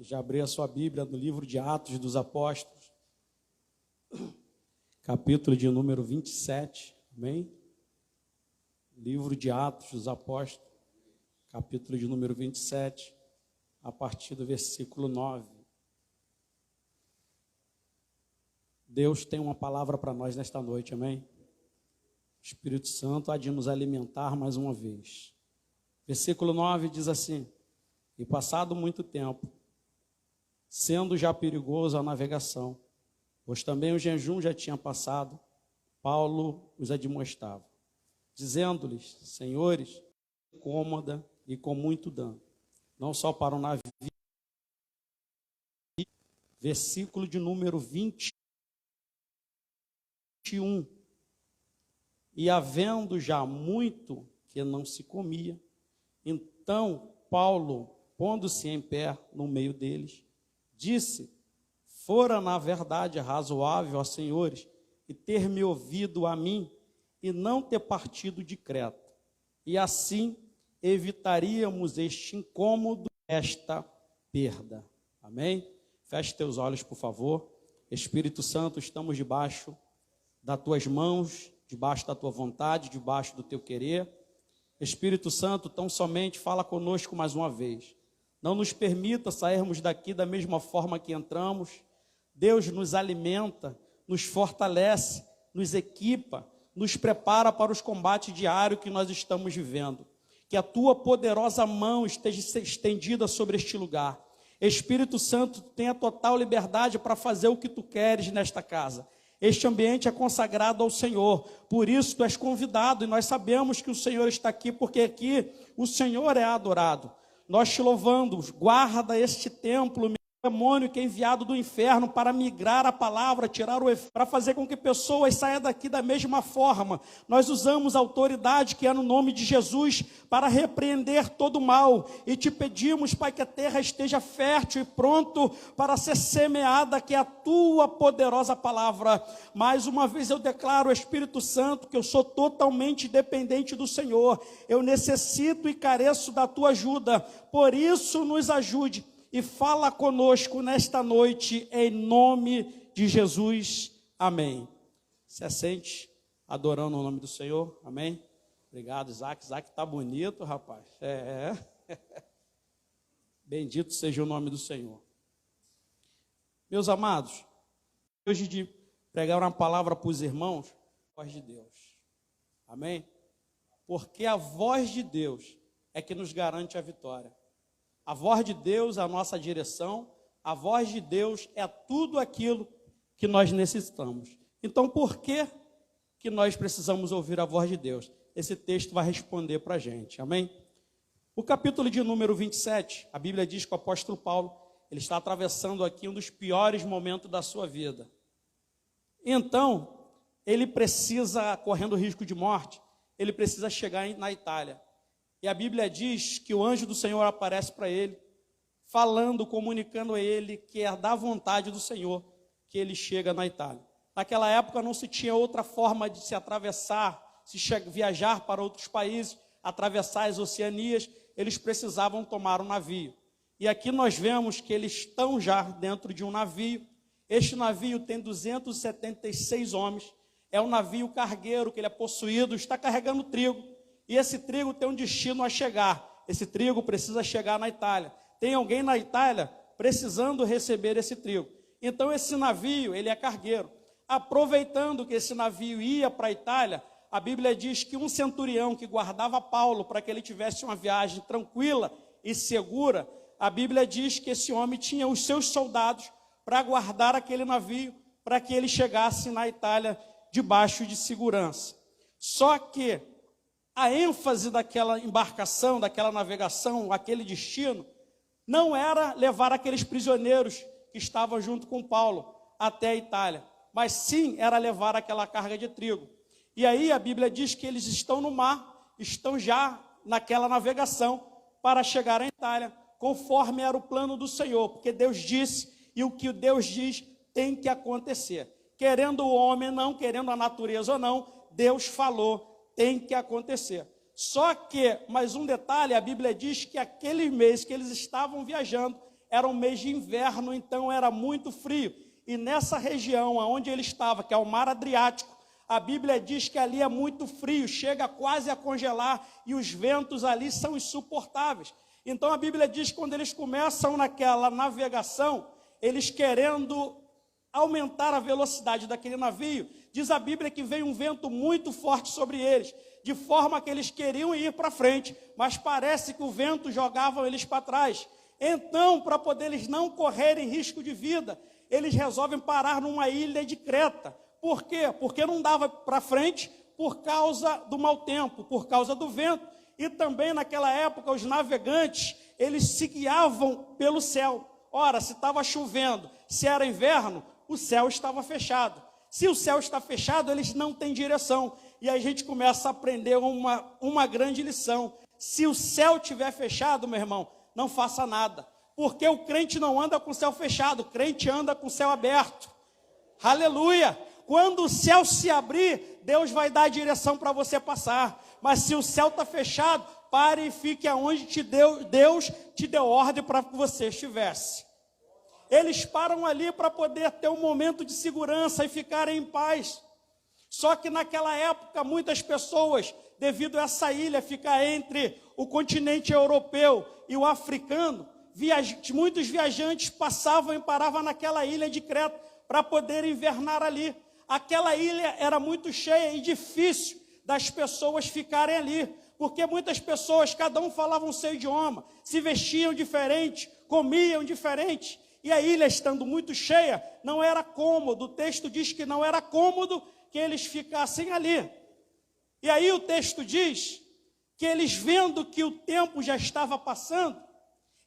já abriu a sua Bíblia no livro de Atos dos Apóstolos, capítulo de número 27, amém? Livro de Atos dos Apóstolos, capítulo de número 27, a partir do versículo 9. Deus tem uma palavra para nós nesta noite, amém? O Espírito Santo há de nos alimentar mais uma vez. Versículo 9 diz assim: e passado muito tempo, sendo já perigoso a navegação, pois também o jejum já tinha passado, Paulo os admoestava, dizendo-lhes: senhores, cômoda e com muito dano, não só para o navio. Versículo de número 21. E havendo já muito que não se comia, então Paulo, pondo-se em pé no meio deles, disse: fora na verdade razoável, ó senhores, e ter me ouvido a mim, e não ter partido de Creta, e assim evitaríamos este incômodo, esta perda. Amém? Feche teus olhos, por favor. Espírito Santo, estamos debaixo das tuas mãos, debaixo da tua vontade, debaixo do teu querer. Espírito Santo, tão somente fala conosco mais uma vez. Não nos permita sairmos daqui da mesma forma que entramos. Deus nos alimenta, nos fortalece, nos equipa, nos prepara para os combates diários que nós estamos vivendo. Que a tua poderosa mão esteja estendida sobre este lugar. Espírito Santo, tenha total liberdade para fazer o que tu queres nesta casa. Este ambiente é consagrado ao Senhor, por isso tu és convidado, e nós sabemos que o Senhor está aqui, porque aqui o Senhor é adorado. Nós te louvamos, guarda este templo, demônio que é enviado do inferno para migrar a palavra, tirar o efeito, para fazer com que pessoas saiam daqui da mesma forma. Nós usamos a autoridade que é no nome de Jesus para repreender todo o mal, e te pedimos, Pai, que a terra esteja fértil e pronto para ser semeada, que é a tua poderosa palavra. Mais uma vez eu declaro, Espírito Santo, que eu sou totalmente dependente do Senhor, eu necessito e careço da tua ajuda, por isso nos ajude e fala conosco nesta noite, em nome de Jesus, amém. Se assente, adorando o nome do Senhor, amém. Obrigado, Isaac. Isaac está bonito, rapaz. Bendito seja o nome do Senhor. Meus amados, hoje de pregar uma palavra para os irmãos, a voz de Deus, amém. Porque a voz de Deus é que nos garante a vitória. A voz de Deus é a nossa direção, a voz de Deus é tudo aquilo que nós necessitamos. Então, por que nós precisamos ouvir a voz de Deus? Esse texto vai responder para a gente, amém? O capítulo de número 27, a Bíblia diz que o apóstolo Paulo, ele está atravessando aqui um dos piores momentos da sua vida. Então, ele precisa, correndo risco de morte, ele precisa chegar na Itália. E a Bíblia diz que o anjo do Senhor aparece para ele, falando, comunicando a ele que é da vontade do Senhor que ele chega na Itália. Naquela época não se tinha outra forma de se atravessar, viajar para outros países, atravessar as Oceanias, eles precisavam tomar um navio. E aqui nós vemos que eles estão já dentro de um navio. Este navio tem 276 homens, é um navio cargueiro que ele é possuído, está carregando trigo. E esse trigo tem um destino a chegar. Esse trigo precisa chegar na Itália. Tem alguém na Itália precisando receber esse trigo. Então esse navio, ele é cargueiro. Aproveitando que esse navio ia para a Itália, a Bíblia diz que um centurião que guardava Paulo para que ele tivesse uma viagem tranquila e segura, a Bíblia diz que esse homem tinha os seus soldados para guardar aquele navio, para que ele chegasse na Itália debaixo de segurança. Só que a ênfase daquela embarcação, daquela navegação, aquele destino, não era levar aqueles prisioneiros que estavam junto com Paulo até a Itália, mas sim era levar aquela carga de trigo. E aí a Bíblia diz que eles estão no mar, estão já naquela navegação para chegar à Itália, conforme era o plano do Senhor, porque Deus disse, e o que Deus diz tem que acontecer. Querendo o homem não, querendo a natureza ou não, Deus falou, tem que acontecer. Só que, mais um detalhe, a Bíblia diz que aquele mês que eles estavam viajando, era um mês de inverno, então era muito frio. E nessa região onde ele estava, que é o Mar Adriático, a Bíblia diz que ali é muito frio, chega quase a congelar, e os ventos ali são insuportáveis. Então a Bíblia diz que quando eles começam naquela navegação, eles querendo aumentar a velocidade daquele navio, diz a Bíblia que veio um vento muito forte sobre eles, de forma que eles queriam ir para frente, mas parece que o vento jogava eles para trás. Então, para poder eles não correrem risco de vida, eles resolvem parar numa ilha de Creta. Por quê? Porque não dava para frente por causa do mau tempo, por causa do vento. E também naquela época os navegantes, eles se guiavam pelo céu. Ora, se estava chovendo, se era inverno, o céu estava fechado. Se o céu está fechado, eles não têm direção. E aí a gente começa a aprender uma grande lição. Se o céu estiver fechado, meu irmão, não faça nada. Porque o crente não anda com o céu fechado, o crente anda com o céu aberto. Aleluia! Quando o céu se abrir, Deus vai dar a direção para você passar. Mas se o céu está fechado, pare e fique aonde Deus te deu ordem para que você estivesse. Eles param ali para poder ter um momento de segurança e ficarem em paz. Só que naquela época, muitas pessoas, devido a essa ilha ficar entre o continente europeu e o africano, muitos viajantes passavam e paravam naquela ilha de Creta para poder invernar ali. Aquela ilha era muito cheia e difícil das pessoas ficarem ali, porque muitas pessoas, cada um falava o seu idioma, se vestiam diferente, comiam diferente, e a ilha estando muito cheia, não era cômodo. O texto diz que não era cômodo que eles ficassem ali. E aí o texto diz que eles, vendo que o tempo já estava passando,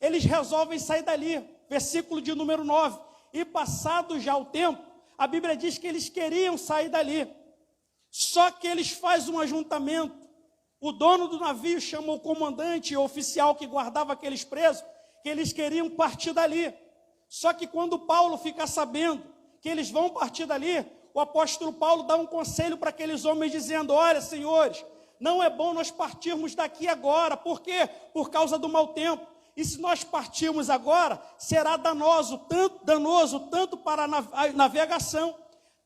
eles resolvem sair dali. Versículo de número 9. E passado já o tempo, a Bíblia diz que eles queriam sair dali. Só que eles fazem um ajuntamento. O dono do navio chama o comandante e o oficial que guardava aqueles presos, que eles queriam partir dali. Só que quando Paulo fica sabendo que eles vão partir dali, o apóstolo Paulo dá um conselho para aqueles homens, dizendo: olha, senhores, não é bom nós partirmos daqui agora. Por quê? Por causa do mau tempo. E se nós partirmos agora, será danoso tanto para a navegação,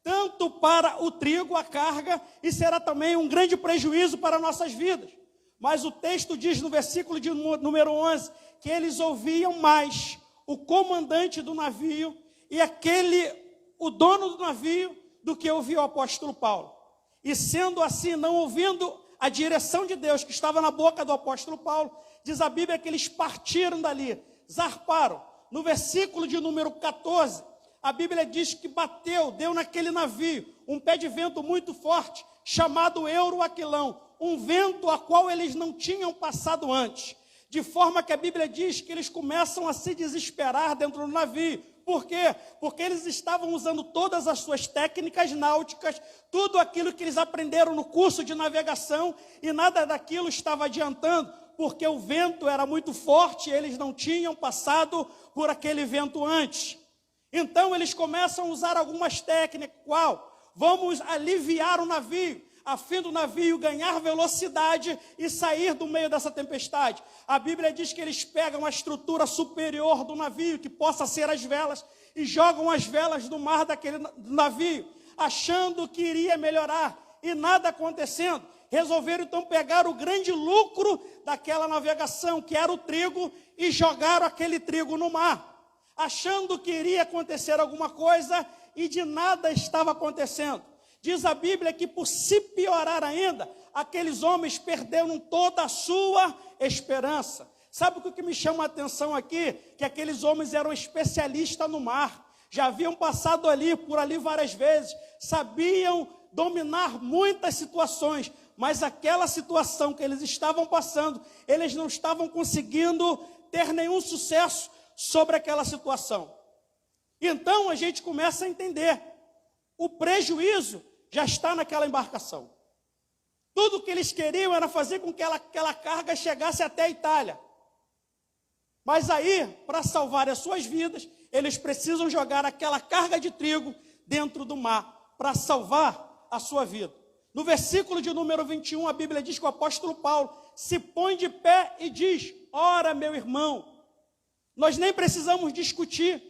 tanto para o trigo, a carga, e será também um grande prejuízo para nossas vidas. Mas o texto diz no versículo de número 11, que eles ouviam mais o comandante do navio e o dono do navio do que ouvia o apóstolo Paulo. E sendo assim, não ouvindo a direção de Deus que estava na boca do apóstolo Paulo, diz a Bíblia que eles partiram dali, zarparam. No versículo de número 14, a Bíblia diz que deu naquele navio um pé de vento muito forte, chamado Euroaquilão, um vento a qual eles não tinham passado antes. De forma que a Bíblia diz que eles começam a se desesperar dentro do navio. Por quê? Porque eles estavam usando todas as suas técnicas náuticas, tudo aquilo que eles aprenderam no curso de navegação, e nada daquilo estava adiantando, porque o vento era muito forte e eles não tinham passado por aquele vento antes. Então eles começam a usar algumas técnicas, qual? Vamos aliviar o navio, a fim do navio ganhar velocidade e sair do meio dessa tempestade. A Bíblia diz que eles pegam a estrutura superior do navio, que possa ser as velas, e jogam as velas no mar daquele navio, achando que iria melhorar, e nada acontecendo. Resolveram então pegar o grande lucro daquela navegação, que era o trigo, e jogaram aquele trigo no mar, achando que iria acontecer alguma coisa, e de nada estava acontecendo. Diz a Bíblia que, por se piorar ainda, aqueles homens perderam toda a sua esperança. Sabe o que me chama a atenção aqui? Que aqueles homens eram especialistas no mar, já haviam passado por ali várias vezes, sabiam dominar muitas situações, mas aquela situação que eles estavam passando, eles não estavam conseguindo ter nenhum sucesso sobre aquela situação. Então a gente começa a entender, o prejuízo já está naquela embarcação. Tudo o que eles queriam era fazer com que aquela carga chegasse até a Itália. Mas aí, para salvar as suas vidas, eles precisam jogar aquela carga de trigo dentro do mar, para salvar a sua vida. No versículo de número 21, a Bíblia diz que o apóstolo Paulo se põe de pé e diz: ora, meu irmão, Nós nem precisamos discutir.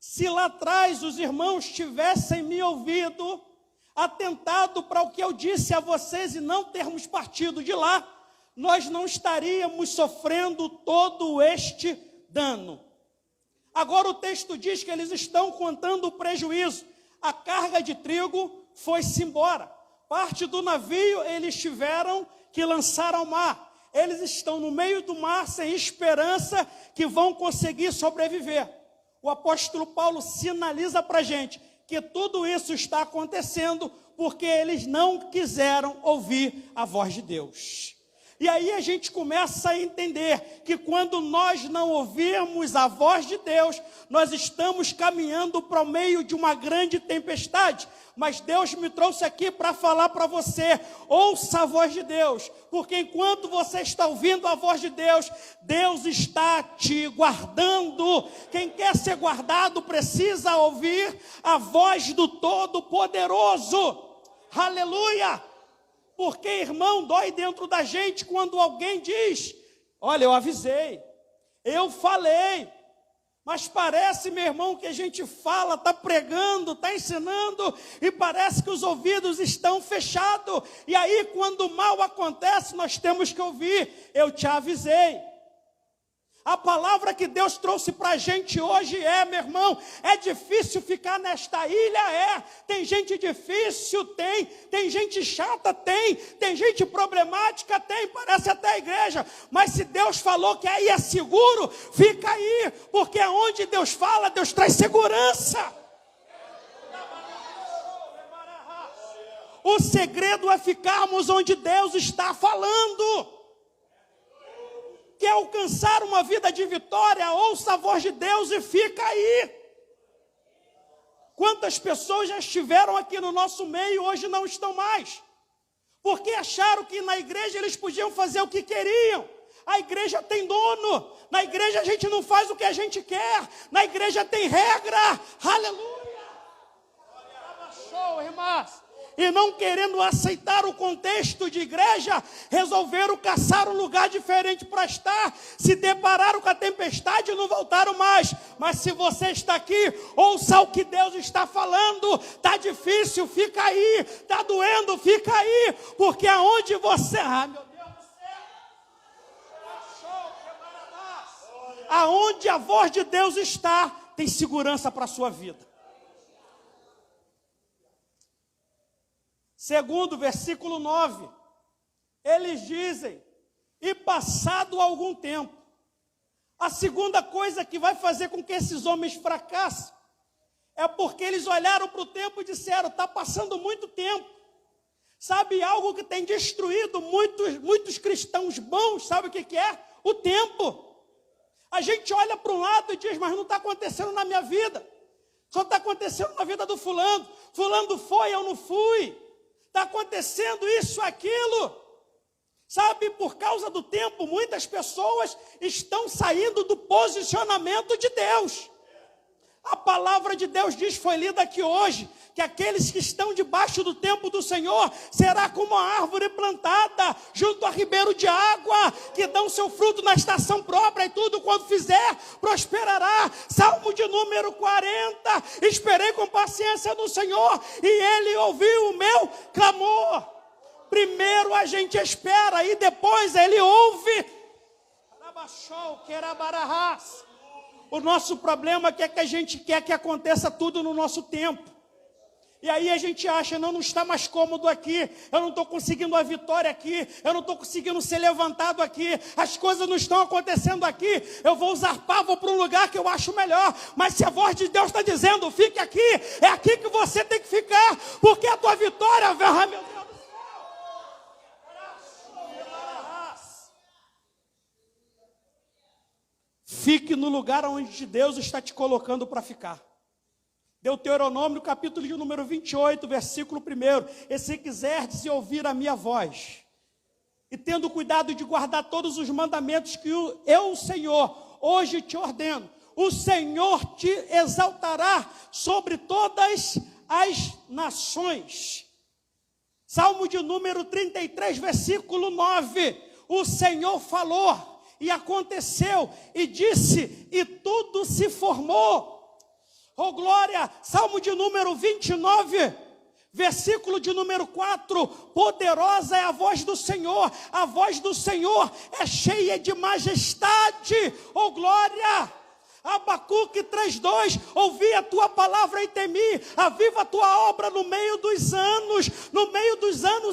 Se lá atrás os irmãos tivessem me ouvido, atentado para o que eu disse a vocês e não termos partido de lá, nós não estaríamos sofrendo todo este dano. Agora o texto diz que eles estão contando o prejuízo. A carga de trigo foi-se embora. Parte do navio eles tiveram que lançar ao mar. Eles estão no meio do mar sem esperança que vão conseguir sobreviver. O apóstolo Paulo sinaliza para a gente que tudo isso está acontecendo porque eles não quiseram ouvir a voz de Deus. E aí a gente começa a entender que quando nós não ouvirmos a voz de Deus, nós estamos caminhando para o meio de uma grande tempestade. Mas Deus me trouxe aqui para falar para você, ouça a voz de Deus, porque enquanto você está ouvindo a voz de Deus, Deus está te guardando. Quem quer ser guardado precisa ouvir a voz do Todo-Poderoso. Aleluia! Porque, irmão, dói dentro da gente quando alguém diz, olha, eu avisei, eu falei, mas parece, meu irmão, que a gente fala, está pregando, está ensinando, e parece que os ouvidos estão fechados. E aí, quando o mal acontece, nós temos que ouvir, eu te avisei. A palavra que Deus trouxe para a gente hoje meu irmão, é difícil ficar nesta ilha, tem gente difícil, tem gente chata, tem gente problemática, parece até a igreja, mas se Deus falou que aí é seguro, fica aí, porque onde Deus fala, Deus traz segurança. O segredo é ficarmos onde Deus está falando. Quer alcançar uma vida de vitória, ouça a voz de Deus e fica aí. Quantas pessoas já estiveram aqui no nosso meio e hoje não estão mais? Porque acharam que na igreja eles podiam fazer o que queriam. A igreja tem dono, na igreja a gente não faz o que a gente quer, na igreja tem regra. Aleluia! Show, irmãs! E não querendo aceitar o contexto de igreja, resolveram caçar um lugar diferente para estar, se depararam com a tempestade e não voltaram mais. Mas se você está aqui, ouça o que Deus está falando. Está difícil, fica aí. Está doendo, fica aí. Porque aonde você... meu Deus do céu! Aonde a voz de Deus está, tem segurança para a sua vida. Segundo, versículo 9, eles dizem, e passado algum tempo, a segunda coisa que vai fazer com que esses homens fracassem, é porque eles olharam para o tempo e disseram, está passando muito tempo. Sabe algo que tem destruído muitos cristãos bons, sabe o que é? O tempo. A gente olha para um lado e diz, mas não está acontecendo na minha vida, só está acontecendo na vida do fulano. Fulano foi, eu não fui. Está acontecendo isso, aquilo. Sabe, por causa do tempo, muitas pessoas estão saindo do posicionamento de Deus. A palavra de Deus diz, foi lida aqui hoje, que aqueles que estão debaixo do templo do Senhor será como uma árvore plantada junto a ribeiro de água, que dão seu fruto na estação própria, e tudo quando fizer prosperará. Salmo de número 40, esperei com paciência no Senhor e Ele ouviu o meu clamor. Primeiro a gente espera e depois Ele ouve. O nosso problema é que a gente quer que aconteça tudo no nosso tempo. E aí a gente acha, não está mais cômodo aqui, eu não estou conseguindo a vitória aqui, eu não estou conseguindo ser levantado aqui, as coisas não estão acontecendo aqui, eu vou zarpar, vou para um lugar que eu acho melhor. Mas se a voz de Deus está dizendo, fique aqui, é aqui que você tem que ficar, porque a tua vitória, meu Deus do céu. Fique no lugar onde Deus está te colocando para ficar. Deuteronômio, capítulo de número 28, versículo 1. E se quiserdes ouvir a minha voz, e tendo cuidado de guardar todos os mandamentos que eu, o Senhor, hoje te ordeno, o Senhor te exaltará sobre todas as nações. Salmo de número 33, versículo 9. O Senhor falou, e aconteceu, e disse, e tudo se formou. Oh glória, Salmo de número 29, versículo de número 4, poderosa é a voz do Senhor é cheia de majestade, oh glória. Abacuque 3:2, ouvi a tua palavra e temi, aviva a tua obra no meio dos anos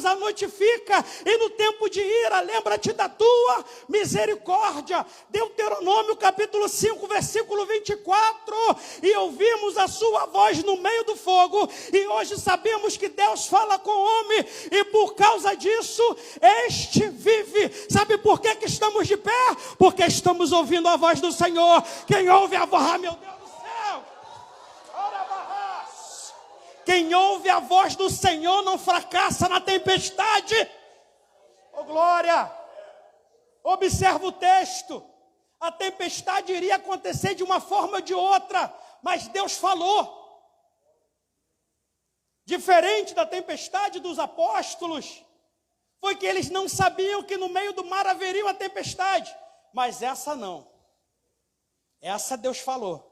a notifica, e no tempo de ira, lembra-te da tua misericórdia. Deuteronômio capítulo 5, versículo 24, e ouvimos a sua voz no meio do fogo, e hoje sabemos que Deus fala com o homem, e por causa disso, este vive. Sabe por que estamos de pé? Porque estamos ouvindo a voz do Senhor. Quem ouve a voz, meu Deus do céu, quem ouve a voz do Senhor não fracassa na tempestade. Oh glória, observa o texto, a tempestade iria acontecer de uma forma ou de outra, mas Deus falou. Diferente da tempestade dos apóstolos, foi que eles não sabiam que no meio do mar haveria uma tempestade, mas essa não. Essa Deus falou.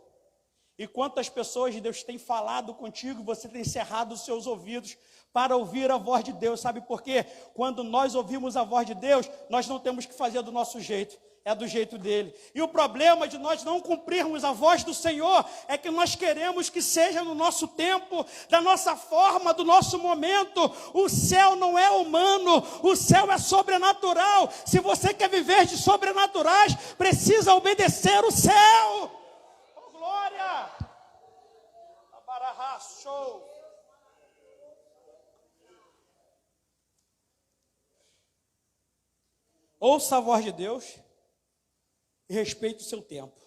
E quantas pessoas Deus tem falado contigo, você tem cerrado os seus ouvidos para ouvir a voz de Deus. Sabe por quê? Quando nós ouvimos a voz de Deus, nós não temos que fazer do nosso jeito, é do jeito dele. E o problema de nós não cumprirmos a voz do Senhor é que nós queremos que seja no nosso tempo, da nossa forma, do nosso momento. O céu não é humano, o céu é sobrenatural. Se você quer viver de sobrenaturais, precisa obedecer o céu. Oh glória! Abarahá, show! Ouça a voz de Deus e respeite o seu tempo.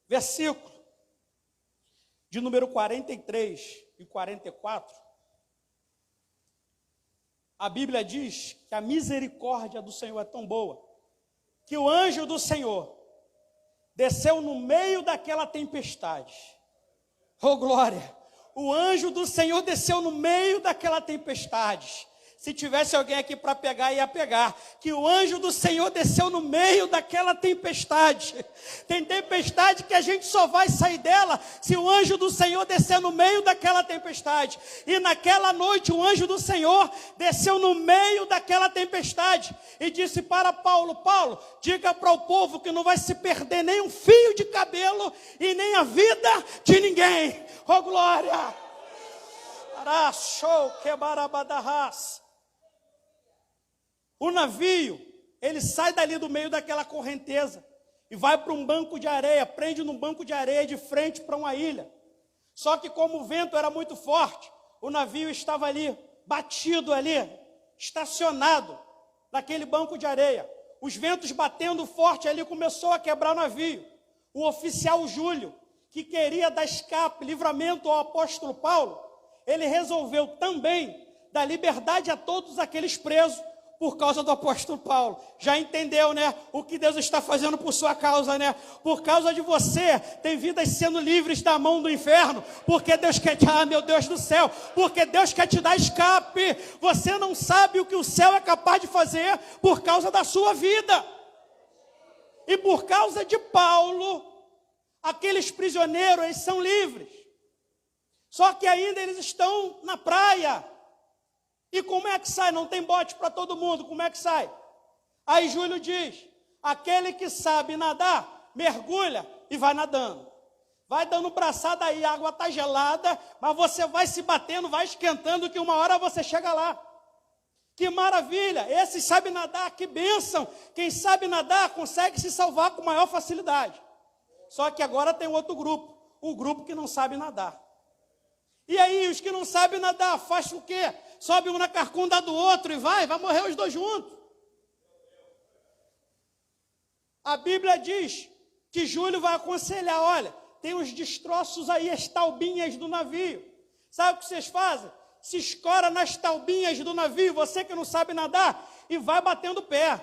Versículo de número 43 e 44. A Bíblia diz que a misericórdia do Senhor é tão boa, que o anjo do Senhor desceu no meio daquela tempestade. Oh glória! O anjo do Senhor desceu no meio daquela tempestade. Se tivesse alguém aqui para pegar, ia pegar. Que o anjo do Senhor desceu no meio daquela tempestade. Tem tempestade que a gente só vai sair dela se o anjo do Senhor descer no meio daquela tempestade. E naquela noite o anjo do Senhor desceu no meio daquela tempestade. E disse para Paulo, Paulo, diga para o povo que não vai se perder nem um fio de cabelo e nem a vida de ninguém. Oh glória! Show, quebarabadarras. O navio, ele sai dali do meio daquela correnteza e vai para um banco de areia, prende num banco de areia de frente para uma ilha. Só que como o vento era muito forte, o navio estava ali, batido ali, estacionado naquele banco de areia. Os ventos batendo forte ali, começou a quebrar o navio. O oficial Júlio, que queria dar escape, livramento ao apóstolo Paulo, ele resolveu também dar liberdade a todos aqueles presos, por causa do apóstolo Paulo. Já entendeu, né? O que Deus está fazendo por sua causa, né? Por causa de você, tem vidas sendo livres da mão do inferno, porque Deus quer te... meu Deus do céu, porque Deus quer te dar escape. Você não sabe o que o céu é capaz de fazer por causa da sua vida. E por causa de Paulo, aqueles prisioneiros, eles são livres. Só que ainda eles estão na praia. E como é que sai? Não tem bote para todo mundo, como é que sai? Aí Júlio diz, aquele que sabe nadar, mergulha e vai nadando. Vai dando braçada aí, a água está gelada, mas você vai se batendo, vai esquentando, que uma hora você chega lá. Que maravilha, esse sabe nadar, que bênção. Quem sabe nadar consegue se salvar com maior facilidade. Só que agora tem outro grupo, o grupo que não sabe nadar. E aí, os que não sabem nadar, faz o quê? Sobe um na carcunda do outro e vai morrer os dois juntos. A Bíblia diz que Júlio vai aconselhar, olha, tem uns destroços aí, as taubinhas do navio. Sabe o que vocês fazem? Se escora nas taubinhas do navio, você que não sabe nadar, e vai batendo o pé.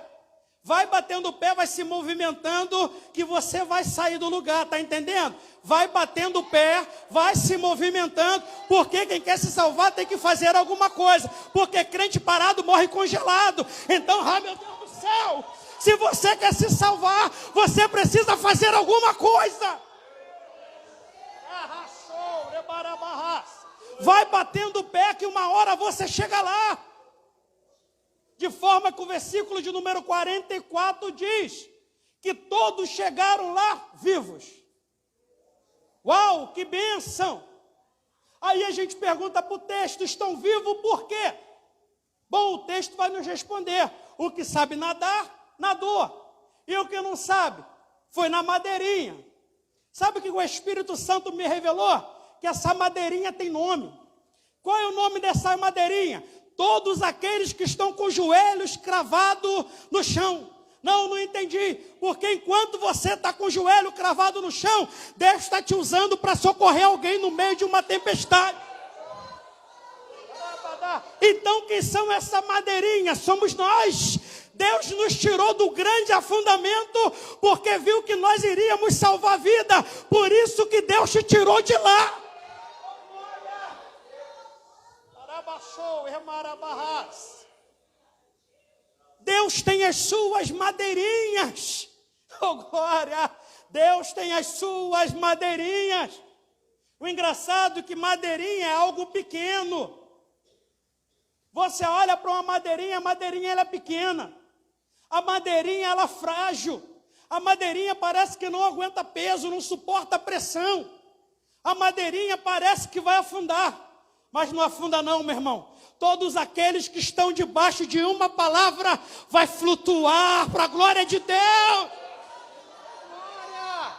Vai batendo o pé, vai se movimentando, que você vai sair do lugar, tá entendendo? Vai batendo o pé, vai se movimentando, porque quem quer se salvar tem que fazer alguma coisa. Porque crente parado morre congelado. Então, meu Deus do céu, se você quer se salvar, você precisa fazer alguma coisa. Vai batendo o pé que uma hora você chega lá. De forma que o versículo de número 44 diz que todos chegaram lá vivos. Uau, que bênção! Aí a gente pergunta para o texto, estão vivos por quê? Bom, o texto vai nos responder. O que sabe nadar, nadou. E o que não sabe, foi na madeirinha. Sabe o que o Espírito Santo me revelou? Que essa madeirinha tem nome. Qual é o nome dessa madeirinha? Todos aqueles que estão com os joelhos cravados no chão. Não entendi. Porque enquanto você está com o joelho cravado no chão, Deus está te usando para socorrer alguém no meio de uma tempestade. Então quem são essa madeirinha? Somos nós. Deus nos tirou do grande afundamento, porque viu que nós iríamos salvar a vida. Por isso que Deus te tirou de lá. Deus tem as suas madeirinhas. Oh, glória! Deus tem as suas madeirinhas. O engraçado é que madeirinha é algo pequeno. Você olha para uma madeirinha, a madeirinha ela é pequena. A madeirinha ela é frágil. A madeirinha parece que não aguenta peso, não suporta pressão. A madeirinha parece que vai afundar. Mas não afunda não, meu irmão. Todos aqueles que estão debaixo de uma palavra vai flutuar para a glória de Deus. Glória.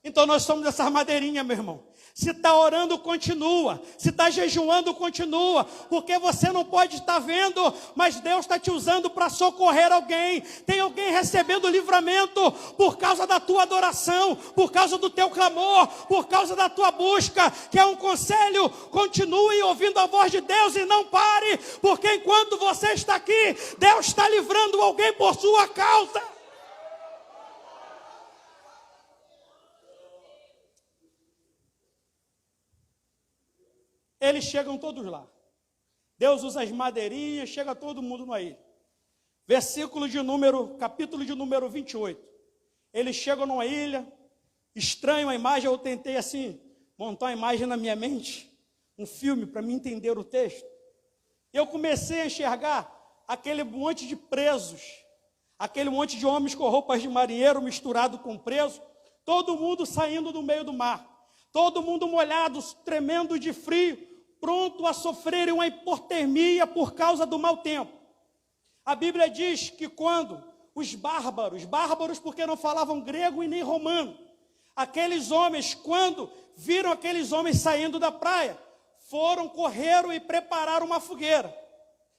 Então nós somos essa madeirinha, meu irmão. Se está orando, continua. Se está jejuando, continua. Porque você não pode estar vendo, mas Deus está te usando para socorrer alguém. Tem alguém recebendo livramento por causa da tua adoração, por causa do teu clamor, por causa da tua busca. Que é um conselho, continue ouvindo a voz de Deus e não pare. Porque enquanto você está aqui, Deus está livrando alguém por sua causa. Eles chegam todos lá. Deus usa as madeirinhas, chega todo mundo numa ilha. Capítulo de número 28. Eles chegam numa ilha, estranho a imagem, eu tentei assim, montar uma imagem na minha mente, um filme para me entender o texto. Eu comecei a enxergar aquele monte de presos, aquele monte de homens com roupas de marinheiro misturado com preso, todo mundo saindo do meio do mar, todo mundo molhado, tremendo de frio, pronto a sofrerem uma hipotermia por causa do mau tempo. A Bíblia diz que quando os bárbaros porque não falavam grego e nem romano, aqueles homens, quando viram aqueles homens saindo da praia, correram e prepararam uma fogueira.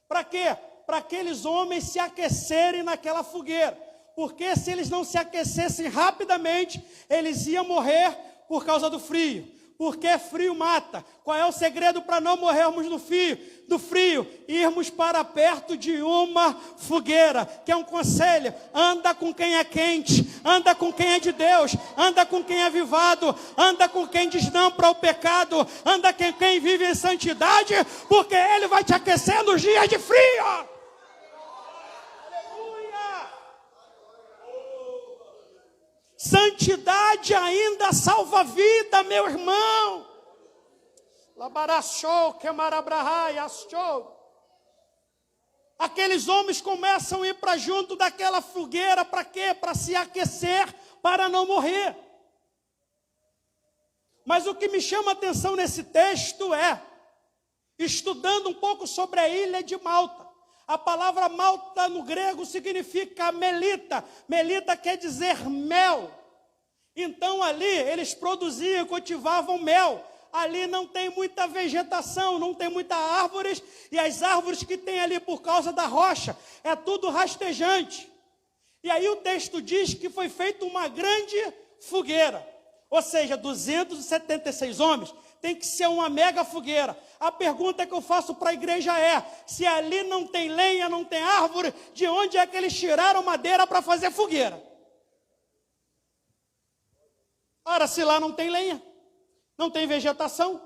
Para quê? Para aqueles homens se aquecerem naquela fogueira. Porque se eles não se aquecessem rapidamente, eles iam morrer por causa do frio. Porque frio mata. Qual é o segredo para não morrermos do frio? Irmos para perto de uma fogueira, que é um conselho. Anda com quem é quente, anda com quem é de Deus, anda com quem é avivado, anda com quem diz não para o pecado, anda com quem vive em santidade, porque ele vai te aquecer nos dias de frio. Santidade ainda salva a vida, meu irmão. Aqueles homens começam a ir para junto daquela fogueira, para quê? Para se aquecer, para não morrer. Mas o que me chama a atenção nesse texto é, estudando um pouco sobre a ilha de Malta. A palavra Malta no grego significa melita. Melita quer dizer mel. Então ali eles produziam, cultivavam mel. Ali não tem muita vegetação, não tem muitas árvores. E as árvores que tem ali por causa da rocha, é tudo rastejante. E aí o texto diz que foi feita uma grande fogueira. Ou seja, 276 homens tem que ser uma mega fogueira. A pergunta que eu faço para a igreja é: se ali não tem lenha, não tem árvore, de onde é que eles tiraram madeira para fazer fogueira? Ora, se lá não tem lenha, não tem vegetação,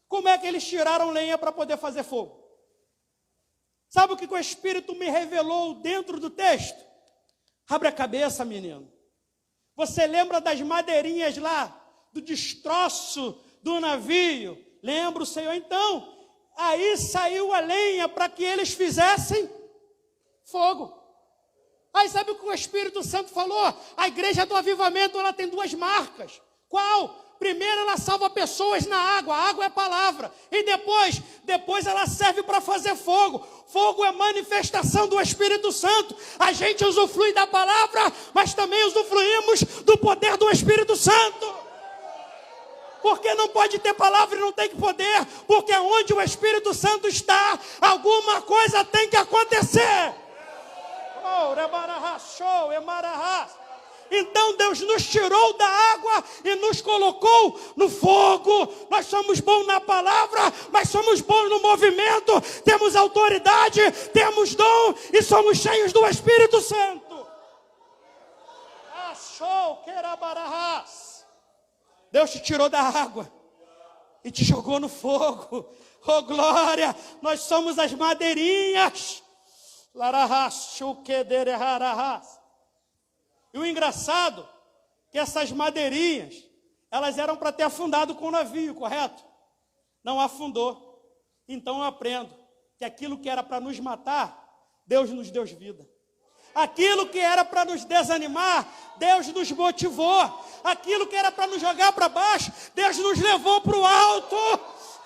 como é que eles tiraram lenha para poder fazer fogo? Sabe o que o Espírito me revelou dentro do texto? Abre a cabeça, menino. Você lembra das madeirinhas lá, do destroço do navio? Lembra o Senhor? Então, aí saiu a lenha para que eles fizessem fogo. Aí sabe o que o Espírito Santo falou? A igreja do avivamento, ela tem duas marcas. Qual? Primeiro, ela salva pessoas na água. A água é a palavra. E depois ela serve para fazer fogo. Fogo é manifestação do Espírito Santo. A gente usufrui da palavra, mas também usufruímos do poder do Espírito Santo. Porque não pode ter palavra e não tem poder. Porque onde o Espírito Santo está, alguma coisa tem que acontecer. Então Deus nos tirou da água e nos colocou no fogo. Nós somos bons na palavra, mas somos bons no movimento. Temos autoridade, temos dom e somos cheios do Espírito Santo. Deus te tirou da água e te jogou no fogo. Oh glória, nós somos as madeirinhas. E o engraçado que essas madeirinhas, elas eram para ter afundado com o navio, correto? Não afundou. Então eu aprendo que aquilo que era para nos matar, Deus nos deu vida. Aquilo que era para nos desanimar, Deus nos motivou. Aquilo que era para nos jogar para baixo, Deus nos levou para o alto.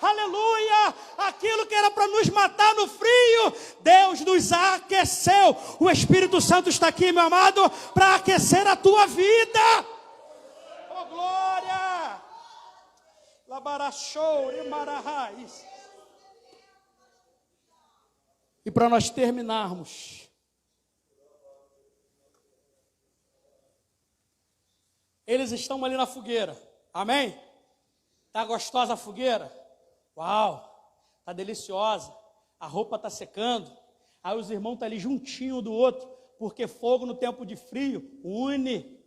Aleluia! Aquilo que era para nos matar no frio, Deus nos aqueceu. O Espírito Santo está aqui, meu amado, para aquecer a tua vida. Oh, glória! Labarachou e mararraiz. E para nós terminarmos, eles estão ali na fogueira. Amém? Está gostosa a fogueira? Uau, está deliciosa, a roupa está secando, aí os irmãos estão ali juntinho um do outro, porque fogo no tempo de frio une.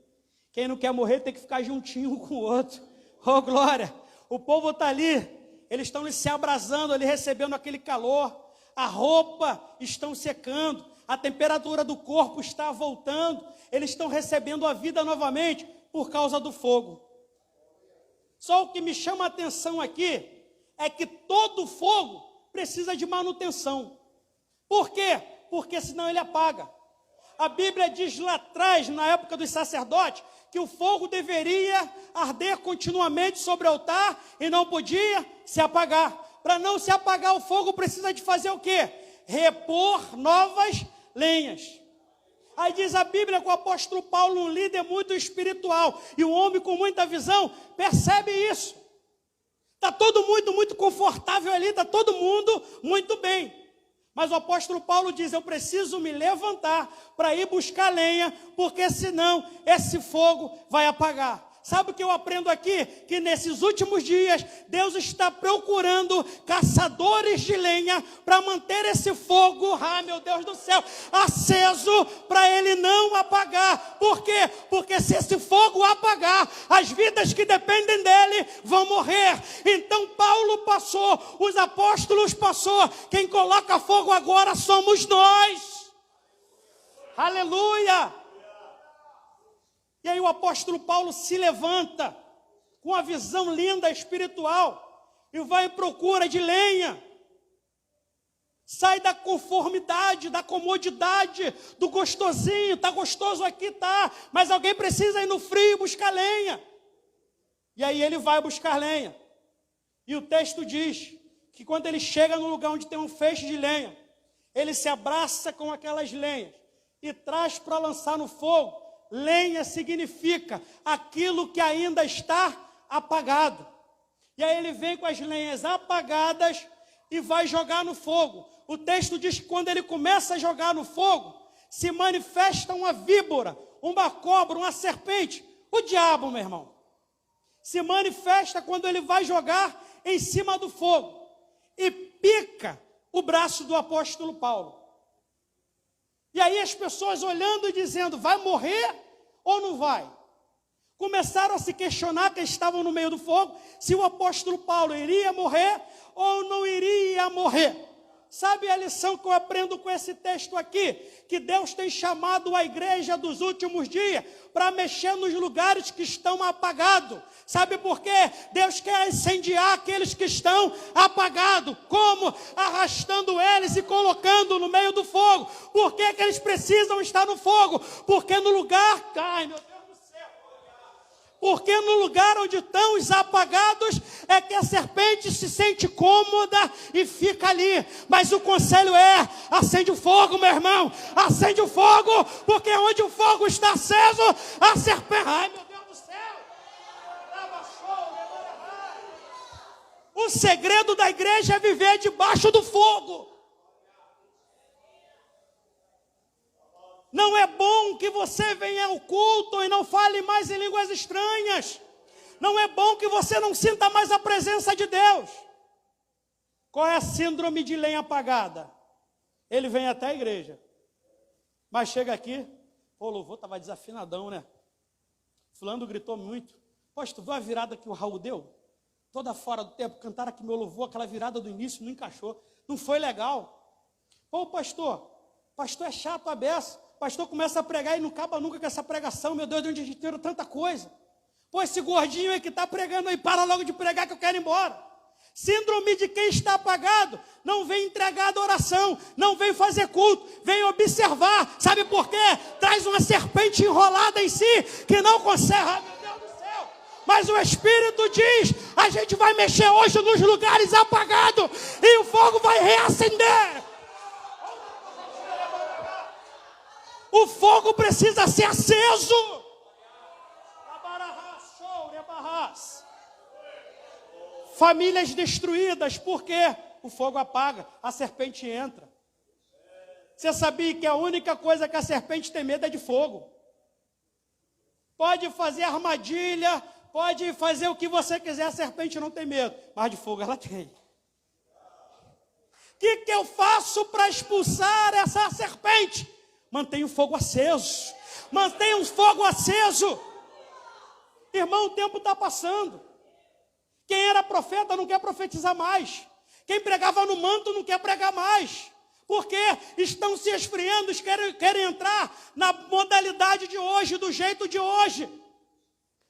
Quem não quer morrer tem que ficar juntinho um com o outro. Oh glória, o povo está ali, eles estão se abrasando ali, recebendo aquele calor, a roupa estão secando, a temperatura do corpo está voltando, eles estão recebendo a vida novamente por causa do fogo. Só o que me chama a atenção aqui é que todo fogo precisa de manutenção. Por quê? Porque senão ele apaga. A Bíblia diz lá atrás, na época dos sacerdotes, que o fogo deveria arder continuamente sobre o altar e não podia se apagar. Para não se apagar o fogo, precisa de fazer o quê? Repor novas lenhas. Aí diz a Bíblia que o apóstolo Paulo, um líder muito espiritual e um homem com muita visão, percebe isso. Está todo mundo muito confortável ali, está todo mundo muito bem. Mas o apóstolo Paulo diz, eu preciso me levantar para ir buscar lenha, porque senão esse fogo vai apagar. Sabe o que eu aprendo aqui? Que nesses últimos dias, Deus está procurando caçadores de lenha para manter esse fogo, meu Deus do céu, aceso para ele não apagar. Por quê? Porque se esse fogo apagar, as vidas que dependem dele vão morrer. Então Paulo passou, os apóstolos passou, quem coloca fogo agora somos nós. Aleluia! E aí o apóstolo Paulo se levanta com uma visão linda espiritual e vai em procura de lenha. Sai da conformidade, da comodidade, do gostosinho. Está gostoso aqui, tá, mas alguém precisa ir no frio buscar lenha. E aí ele vai buscar lenha. E o texto diz que quando ele chega no lugar onde tem um feixe de lenha, ele se abraça com aquelas lenhas e traz para lançar no fogo. Lenha significa aquilo que ainda está apagado. E aí ele vem com as lenhas apagadas e vai jogar no fogo. O texto diz que quando ele começa a jogar no fogo, se manifesta uma víbora, uma cobra, uma serpente. O diabo, meu irmão, se manifesta quando ele vai jogar em cima do fogo e pica o braço do apóstolo Paulo. E aí as pessoas olhando e dizendo, vai morrer ou não vai? Começaram a se questionar, que estavam no meio do fogo, se o apóstolo Paulo iria morrer ou não iria morrer. Sabe a lição que eu aprendo com esse texto aqui? Que Deus tem chamado a igreja dos últimos dias para mexer nos lugares que estão apagados. Sabe por quê? Deus quer incendiar aqueles que estão apagados. Como? Arrastando eles e colocando no meio do fogo. Por que eles precisam estar no fogo? Porque no lugar... Ai, meu Deus. Porque no lugar onde estão os apagados é que a serpente se sente cômoda e fica ali. Mas o conselho é, acende o fogo, meu irmão. Acende o fogo, porque onde o fogo está aceso, a serpente... Ai, meu Deus do céu! O segredo da igreja é viver debaixo do fogo. Não é bom que você venha ao culto e não fale mais em línguas estranhas. Não é bom que você não sinta mais a presença de Deus. Qual é a síndrome de lenha apagada? Ele vem até a igreja, mas chega aqui, o louvor estava desafinadão, né? Fulano gritou muito. Poxa, tu viu a virada que o Raul deu? Toda fora do tempo, cantaram aqui meu louvor, aquela virada do início não encaixou. Não foi legal. Pô, pastor é chato a beça. Pastor começa a pregar e não acaba nunca com essa pregação. Meu Deus, de onde a gente tira tanta coisa? Pô, esse gordinho aí que está pregando aí, para logo de pregar que eu quero ir embora. Síndrome de quem está apagado, não vem entregar adoração, não vem fazer culto, vem observar. Sabe por quê? Traz uma serpente enrolada em si, que não consegue, ah, meu Deus do céu. Mas o Espírito diz, a gente vai mexer hoje nos lugares apagados, e o fogo vai reacender. O fogo precisa ser aceso. Famílias destruídas, porque o fogo apaga, a serpente entra. Você sabia que a única coisa que a serpente tem medo é de fogo? Pode fazer armadilha, pode fazer o que você quiser, a serpente não tem medo, mas de fogo ela tem. O que eu faço para expulsar essa serpente? Mantenha o fogo aceso. Mantenha o fogo aceso. Irmão, o tempo está passando. Quem era profeta não quer profetizar mais. Quem pregava no manto não quer pregar mais. Porque estão se esfriando, querem entrar na modalidade de hoje, do jeito de hoje.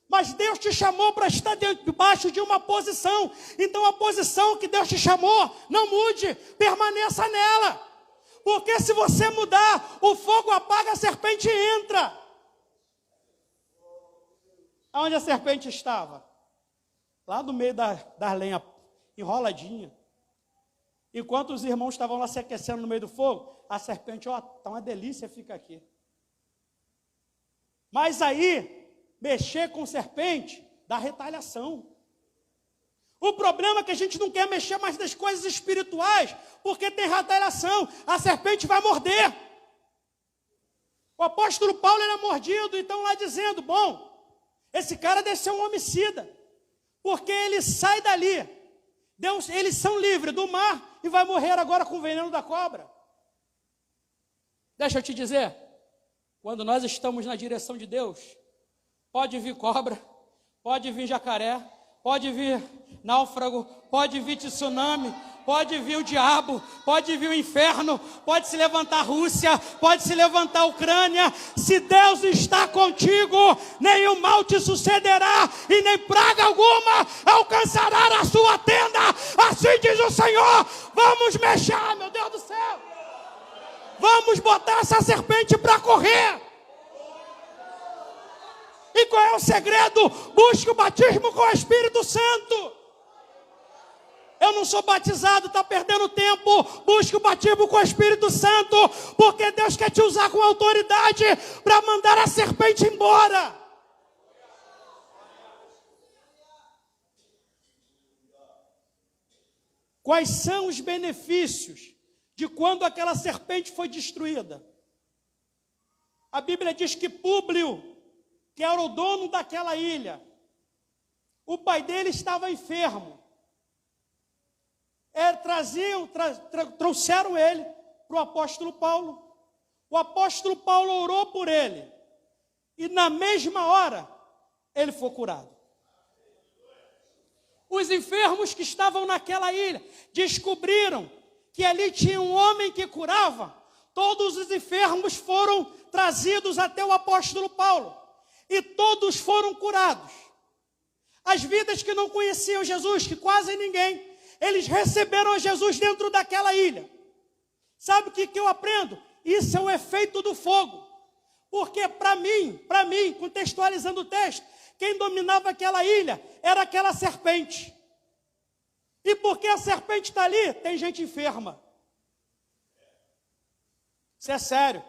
Mas Deus te chamou para estar debaixo de uma posição. Então a posição que Deus te chamou, não mude, permaneça nela. Porque se você mudar, o fogo apaga, a serpente entra. Aonde a serpente estava? Lá no meio da lenha, enroladinha. Enquanto os irmãos estavam lá se aquecendo no meio do fogo, a serpente, ó, tá uma delícia, fica aqui. Mas aí, mexer com serpente dá retaliação. O problema é que a gente não quer mexer mais nas coisas espirituais, porque tem retaliação, a serpente vai morder. O apóstolo Paulo era mordido, então lá dizendo, bom, esse cara deve ser um homicida, porque ele sai dali, eles são livres do mar e vai morrer agora com o veneno da cobra. Deixa eu te dizer, quando nós estamos na direção de Deus, pode vir cobra, pode vir jacaré, pode vir náufrago, pode vir tsunami, pode vir o diabo, pode vir o inferno, pode se levantar a Rússia, pode se levantar a Ucrânia. Se Deus está contigo, nenhum mal te sucederá e nem praga alguma alcançará a sua tenda. Assim diz o Senhor. Vamos mexer, meu Deus do céu. Vamos botar essa serpente para correr. E qual é o segredo? Busque o batismo com o Espírito Santo. Eu não sou batizado, está perdendo tempo. Busque o batismo com o Espírito Santo, porque Deus quer te usar com autoridade para mandar a serpente embora. Quais são os benefícios de quando aquela serpente foi destruída? A Bíblia diz que Públio, que era o dono daquela ilha, o pai dele estava enfermo. trouxeram ele para o apóstolo Paulo. O apóstolo Paulo orou por ele. E na mesma hora, ele foi curado. Os enfermos que estavam naquela ilha descobriram que ali tinha um homem que curava. Todos os enfermos foram trazidos até o apóstolo Paulo. E todos foram curados. As vidas que não conheciam Jesus, que quase ninguém, eles receberam a Jesus dentro daquela ilha. Sabe o que eu aprendo? Isso é o efeito do fogo. Porque para mim, contextualizando o texto, quem dominava aquela ilha era aquela serpente. E porque a serpente está ali, tem gente enferma. Isso é sério.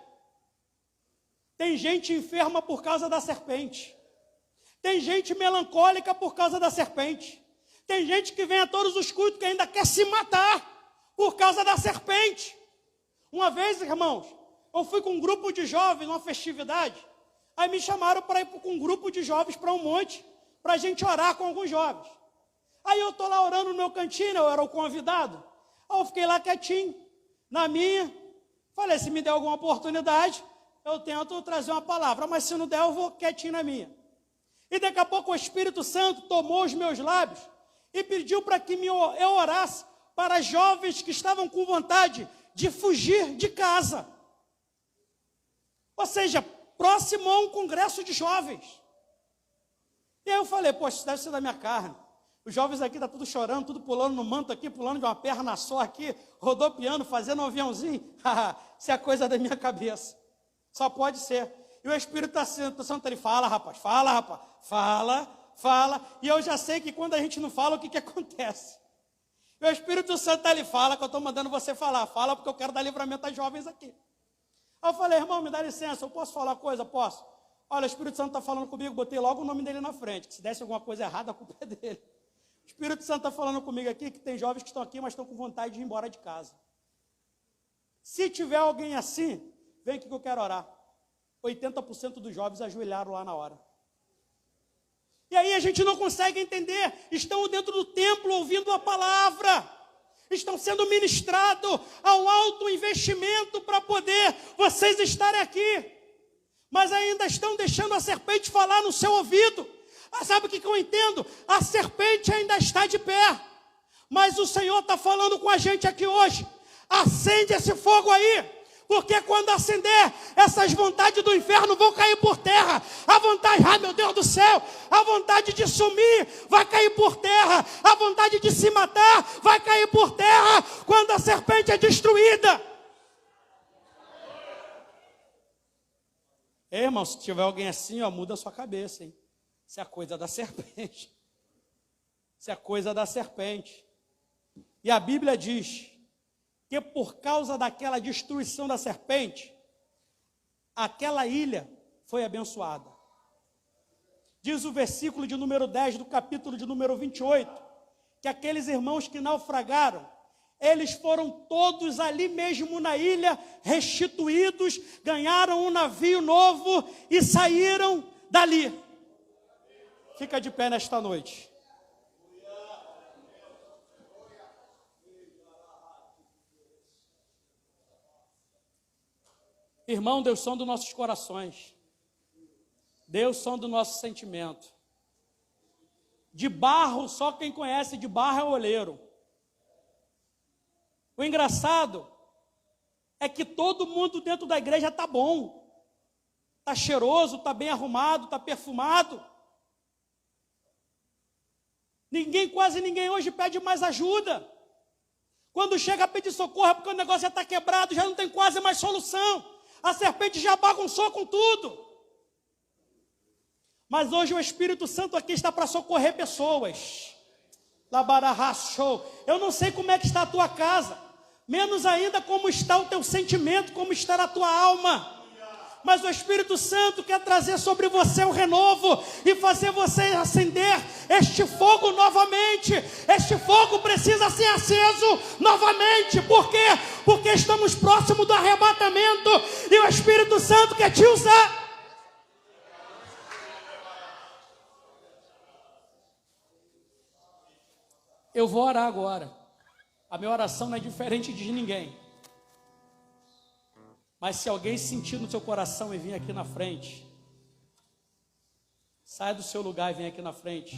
Tem gente enferma por causa da serpente. Tem gente melancólica por causa da serpente. Tem gente que vem a todos os cultos que ainda quer se matar por causa da serpente. Uma vez, irmãos, eu fui com um grupo de jovens numa festividade. Aí me chamaram para ir com um grupo de jovens para um monte, para a gente orar com alguns jovens. Aí eu estou lá orando no meu cantinho, eu era o convidado. Aí eu fiquei lá quietinho, na minha. Falei, se me der alguma oportunidade, eu tento trazer uma palavra. Mas se não der, eu vou quietinho na minha. E daqui a pouco o Espírito Santo tomou os meus lábios e pediu para que eu orasse para jovens que estavam com vontade de fugir de casa. Ou seja, próximo a um congresso de jovens. E aí eu falei, poxa, isso deve ser da minha carne. Os jovens aqui estão tudo chorando, tudo pulando no manto aqui, pulando de uma perna só aqui, rodopiando, fazendo um aviãozinho. Isso é coisa da minha cabeça. Só pode ser. E o Espírito Santo, ele fala, rapaz, fala. E eu já sei que quando a gente não fala, o que acontece? E o Espírito Santo, ele fala, que eu estou mandando você falar. Fala porque eu quero dar livramento aos jovens aqui. Aí eu falei, irmão, me dá licença, eu posso falar uma coisa? Posso. Olha, o Espírito Santo está falando comigo, botei logo o nome dele na frente, que se desse alguma coisa errada, a culpa é dele. O Espírito Santo está falando comigo aqui, que tem jovens que estão aqui, mas estão com vontade de ir embora de casa. Se tiver alguém assim, vem aqui que eu quero orar. 80% dos jovens ajoelharam lá na hora. E aí a gente não consegue entender, estão dentro do templo ouvindo a palavra, estão sendo ministrados a um alto investimento para poder vocês estarem aqui, mas ainda estão deixando a serpente falar no seu ouvido. Sabe o que eu entendo? A serpente ainda está de pé, mas o Senhor está falando com a gente aqui hoje. Acende esse fogo aí, porque quando acender, essas vontades do inferno vão cair por terra. A vontade, meu Deus do céu, a vontade de sumir vai cair por terra. A vontade de se matar vai cair por terra quando a serpente é destruída. Ei, irmão, se tiver alguém assim, muda a sua cabeça, hein? Isso é coisa da serpente. Isso é coisa da serpente. E a Bíblia diz que por causa daquela destruição da serpente, aquela ilha foi abençoada. Diz o versículo de número 10 do capítulo de número 28, que aqueles irmãos que naufragaram, eles foram todos ali mesmo na ilha, restituídos, ganharam um navio novo e saíram dali. Fica de pé nesta noite. Irmão, Deus som dos nossos corações. Deus som do nosso sentimento. De barro, só quem conhece de barro é o oleiro. O engraçado é que todo mundo dentro da igreja está bom. Está cheiroso, está bem arrumado, está perfumado. Quase ninguém hoje pede mais ajuda. Quando chega a pedir socorro é porque o negócio já está quebrado, já não tem quase mais solução. A serpente já bagunçou com tudo. Mas hoje o Espírito Santo aqui está para socorrer pessoas. Eu não sei como é que está a tua casa, menos ainda como está o teu sentimento, como está a tua alma. Mas o Espírito Santo quer trazer sobre você um renovo e fazer você acender este fogo novamente. Este fogo precisa ser aceso novamente. Por quê? Porque estamos próximos do arrebatamento e o Espírito Santo quer te usar. Eu vou orar agora. A minha oração não é diferente de ninguém. Mas se alguém sentir no seu coração e vir aqui na frente, saia do seu lugar e vem aqui na frente.